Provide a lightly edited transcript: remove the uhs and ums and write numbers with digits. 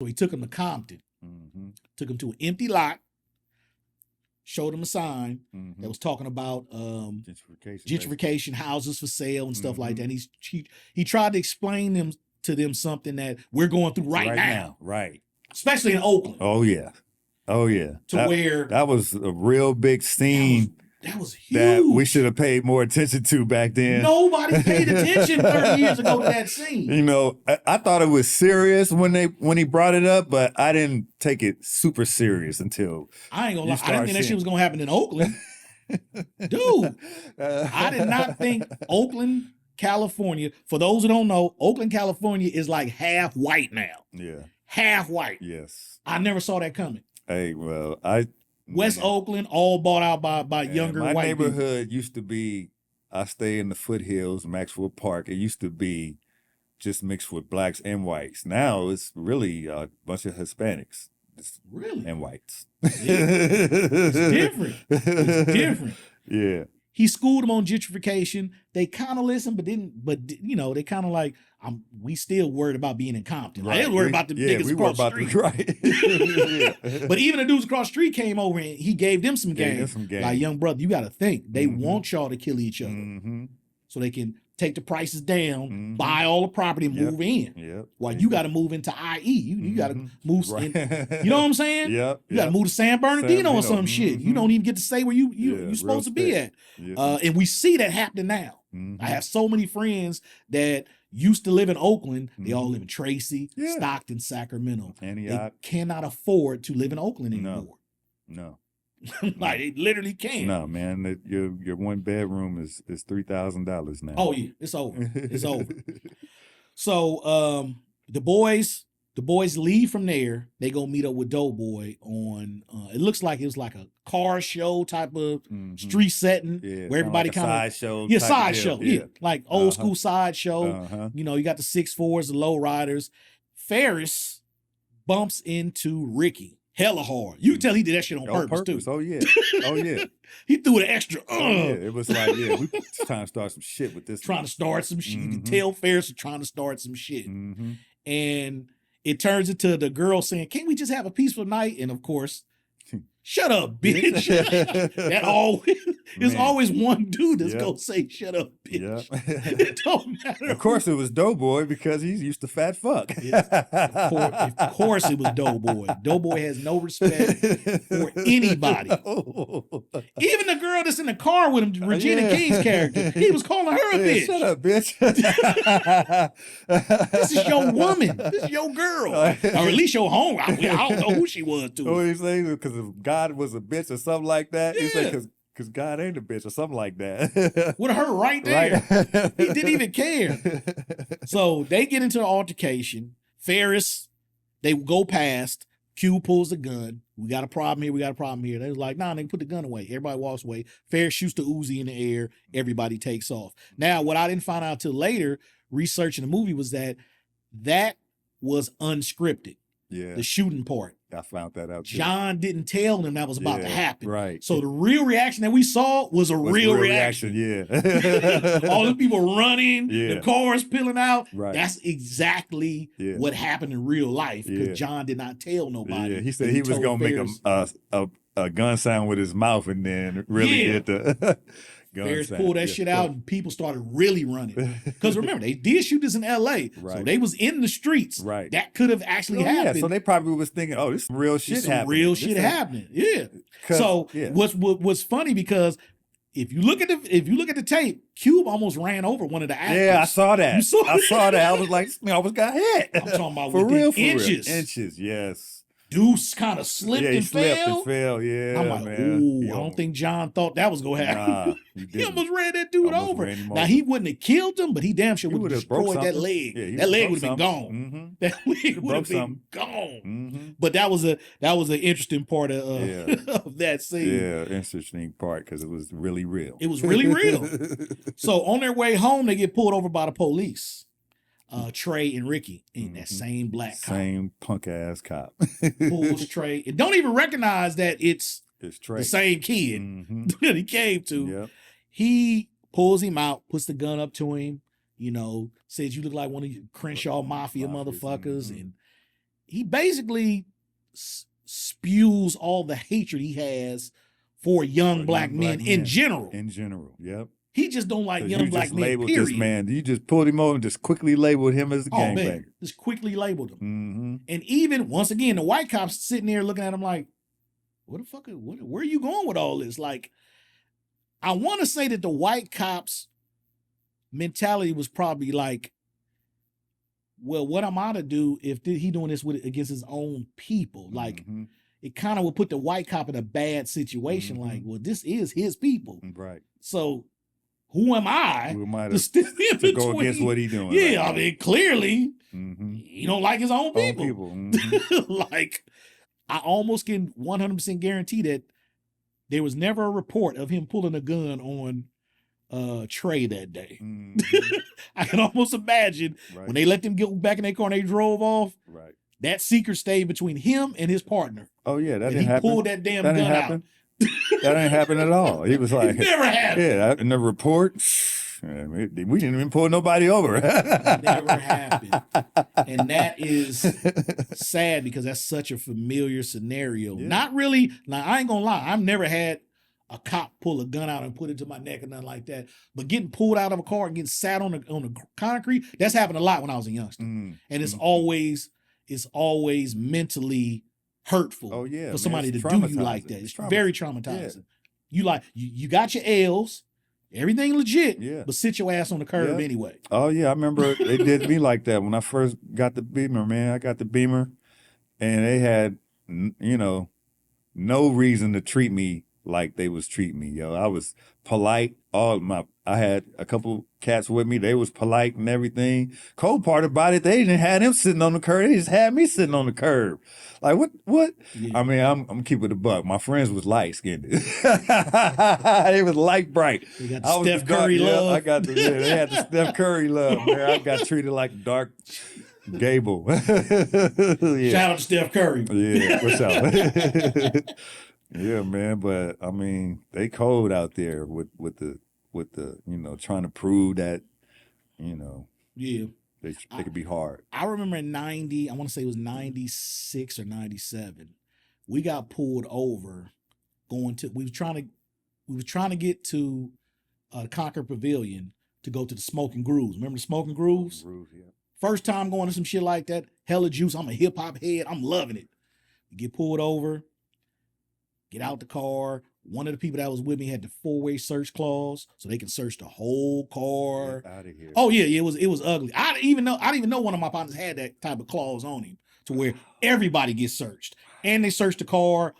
So he took him to Compton, took him to an empty lot, showed him a sign that was talking about gentrification, houses for sale and stuff like that. And he tried to explain to them something that we're going through right now. Right. Especially in Oakland. Oh, yeah. Where that was a real big scene. That was huge. That we should have paid more attention to back then. Nobody paid attention 30 years ago to that scene. You know, I thought it was serious when he brought it up, but I didn't take it super serious until I ain't gonna lie. I didn't think that shit was gonna happen in Oakland. Dude, I did not think Oakland, California, for those who don't know, Oakland, California is like half white now. Yeah. Half white. Yes. I never saw that coming. Hey, well, West Oakland, all bought out by younger white people. My neighborhood used to be, I stay in the foothills, Maxwell Park. It used to be just mixed with blacks and whites. Now it's really a bunch of Hispanics. Really? And whites. Yeah. It's different. It's different. Yeah. He schooled them on gentrification. They kind of listened, but you know, they kind of like, we still worried about being in Compton. Right. They worried about the niggas across the street. Right. But even the dudes across the street came over and he gave them some game. Like, young brother, you got to think. They want y'all to kill each other. So they can take the prices down, buy all the property, and move in. Yep. While you got to move into IE. You got to move. You know what I'm saying? Yep. You got to move to San Bernardino or some shit. You don't even get to say where you're supposed to be at. And we see that happening now. I have so many friends that used to live in Oakland. They all live in Tracy, Stockton, Sacramento. Antioch. They cannot afford to live in Oakland anymore. No. Like, they literally can't. No, man. Your one bedroom is $3,000 now. Oh yeah, it's over. It's over. So the boys leave from there. They go meet up with Doughboy on. It looks like it was like a car show type of street setting where everybody like kind of sideshow. Sideshow. Yeah, like old school sideshow. You know, you got the 6'4s, the low riders. Ferris bumps into Ricky. Hella hard. You can tell he did that shit on purpose too. Oh yeah. Oh yeah. He threw the extra. Yeah, it was like, we trying to start some shit with this. Trying to start some shit. You can tell Ferris was trying to start some shit. And it turns into the girl saying, "Can't we just have a peaceful night?" And of course, shut up, bitch. There's always one dude that's gonna say, "Shut up, bitch." It don't matter. Of course, it was Doughboy because he's used to fat fuck. Of course, it was Doughboy. Doughboy has no respect for anybody. Even the girl that's in the car with him, Regina King's character, he was calling her a bitch. Shut up, bitch. This is your woman. This is your girl, or at least your home. I don't know who she was to. What he's saying, because if God was a bitch or something like that, he's like, because God ain't a bitch or something like that. With her right there. Right. He didn't even care. So they get into an altercation. Ferris, they go past. Q pulls the gun. We got a problem here. They was like, nah, they put the gun away. Everybody walks away. Ferris shoots the Uzi in the air. Everybody takes off. Now, what I didn't find out till later, researching the movie, was that was unscripted. Yeah. The shooting part. I found that out too. John didn't tell them that was about to happen. Right. So the real reaction that we saw was a real reaction. Yeah. All the people running, the cars peeling out. Right. That's exactly what happened in real life, because John did not tell nobody. Yeah. He said he was going to make a gun sound with his mouth and then really did the Ferris pulled that shit out and people started really running. Because remember, they did shoot this in LA. Right. So they was in the streets. Right. That could have actually happened. Yeah, so they probably was thinking, oh, this is real shit happening. Real shit happening. Yeah. So what's funny, because if you look at the tape, Cube almost ran over one of the actors. Yeah, I saw that. You saw I saw that. I was like, I almost got hit. I'm talking about for real, inches. Inches, yes. Deuce kind of slipped and fell. Yeah, I'm like, man. ooh, I don't think John thought that was gonna happen. Nah, he almost ran that dude over. Now, he wouldn't have killed him, but he damn sure would have destroyed that leg. Yeah, that leg would have been gone. That leg would have been gone. But that was an interesting part of that scene. Yeah, interesting part, because it was really real. It was really real. So on their way home, they get pulled over by the police. Trey and Ricky in that same black cop. Same punk ass cop. Pulls Trey and don't even recognize that it's Trey. The same kid that he came to. Yep. He pulls him out, puts the gun up to him, says, "You look like one of you Crenshaw Mafia motherfuckers." And he basically spews all the hatred he has for young black men in general. In general, yep. He just don't like So young black men, period. This man. You just pulled him over and just quickly labeled him as a gangbanger. Just quickly labeled him. Mm-hmm. And even, once again, the white cops sitting there looking at him like, what the fuck, where are you going with all this? Like, I want to say that the white cops' mentality was probably like, well, what am I to do if he doing this against his own people? Like, it kind of would put the white cop in a bad situation. Like, well, this is his people. Right. So who am I to go against what he's doing? Yeah, I mean, clearly he don't like his own people. Like, I almost can 100% guarantee that there was never a report of him pulling a gun on Trey that day. I can almost imagine when they let them get back in their car and they drove off. Right. That secret stayed between him and his partner. Oh yeah, that didn't happen. He pulled that damn gun out. That didn't happen at all. He was like, never happened. Yeah, in the report, we didn't even pull nobody over. Never happened. And that is sad because that's such a familiar scenario. Yeah. Not really, now I ain't gonna lie, I've never had a cop pull a gun out and put it to my neck or nothing like that. But getting pulled out of a car and getting sat on the concrete, that's happened a lot when I was a youngster. And it's always mentally hurtful for somebody to do you like that. It's very traumatizing. Yeah. You got your L's, everything legit, but sit your ass on the curb anyway. Oh yeah, I remember they did me like that when I first got the Beamer, man. I got the Beamer and they had, no reason to treat me like they was treating me, yo. I was polite. I had a couple cats with me. They was polite and everything. Cold part about it, they didn't have them sitting on the curb. They just had me sitting on the curb. Like what? Yeah. I mean, I'm keeping it a buck. My friends was light skinned. They was light bright. You got the Steph Curry love. I got they had the Steph Curry love, man. I got treated like dark Gable. Shout out to Steph Curry. Yeah, what's up? Yeah, man, but I mean, they cold out there with the trying to prove that, they could be hard. I remember in 90, I want to say it was 96 or 97, we got pulled over we were trying to get to Concord Pavilion to go to the Smoking Grooves. Remember the Smoking Grooves? Yeah. First time going to some shit like that, hella juice. I'm a hip hop head. I'm loving it. We get pulled over. Get out the car. One of the people that was with me had the 4-way search clause, so they can search the whole car. Get out of here. Oh yeah, it was ugly. I didn't even know one of my partners had that type of clause on him, to where everybody gets searched, and they searched the car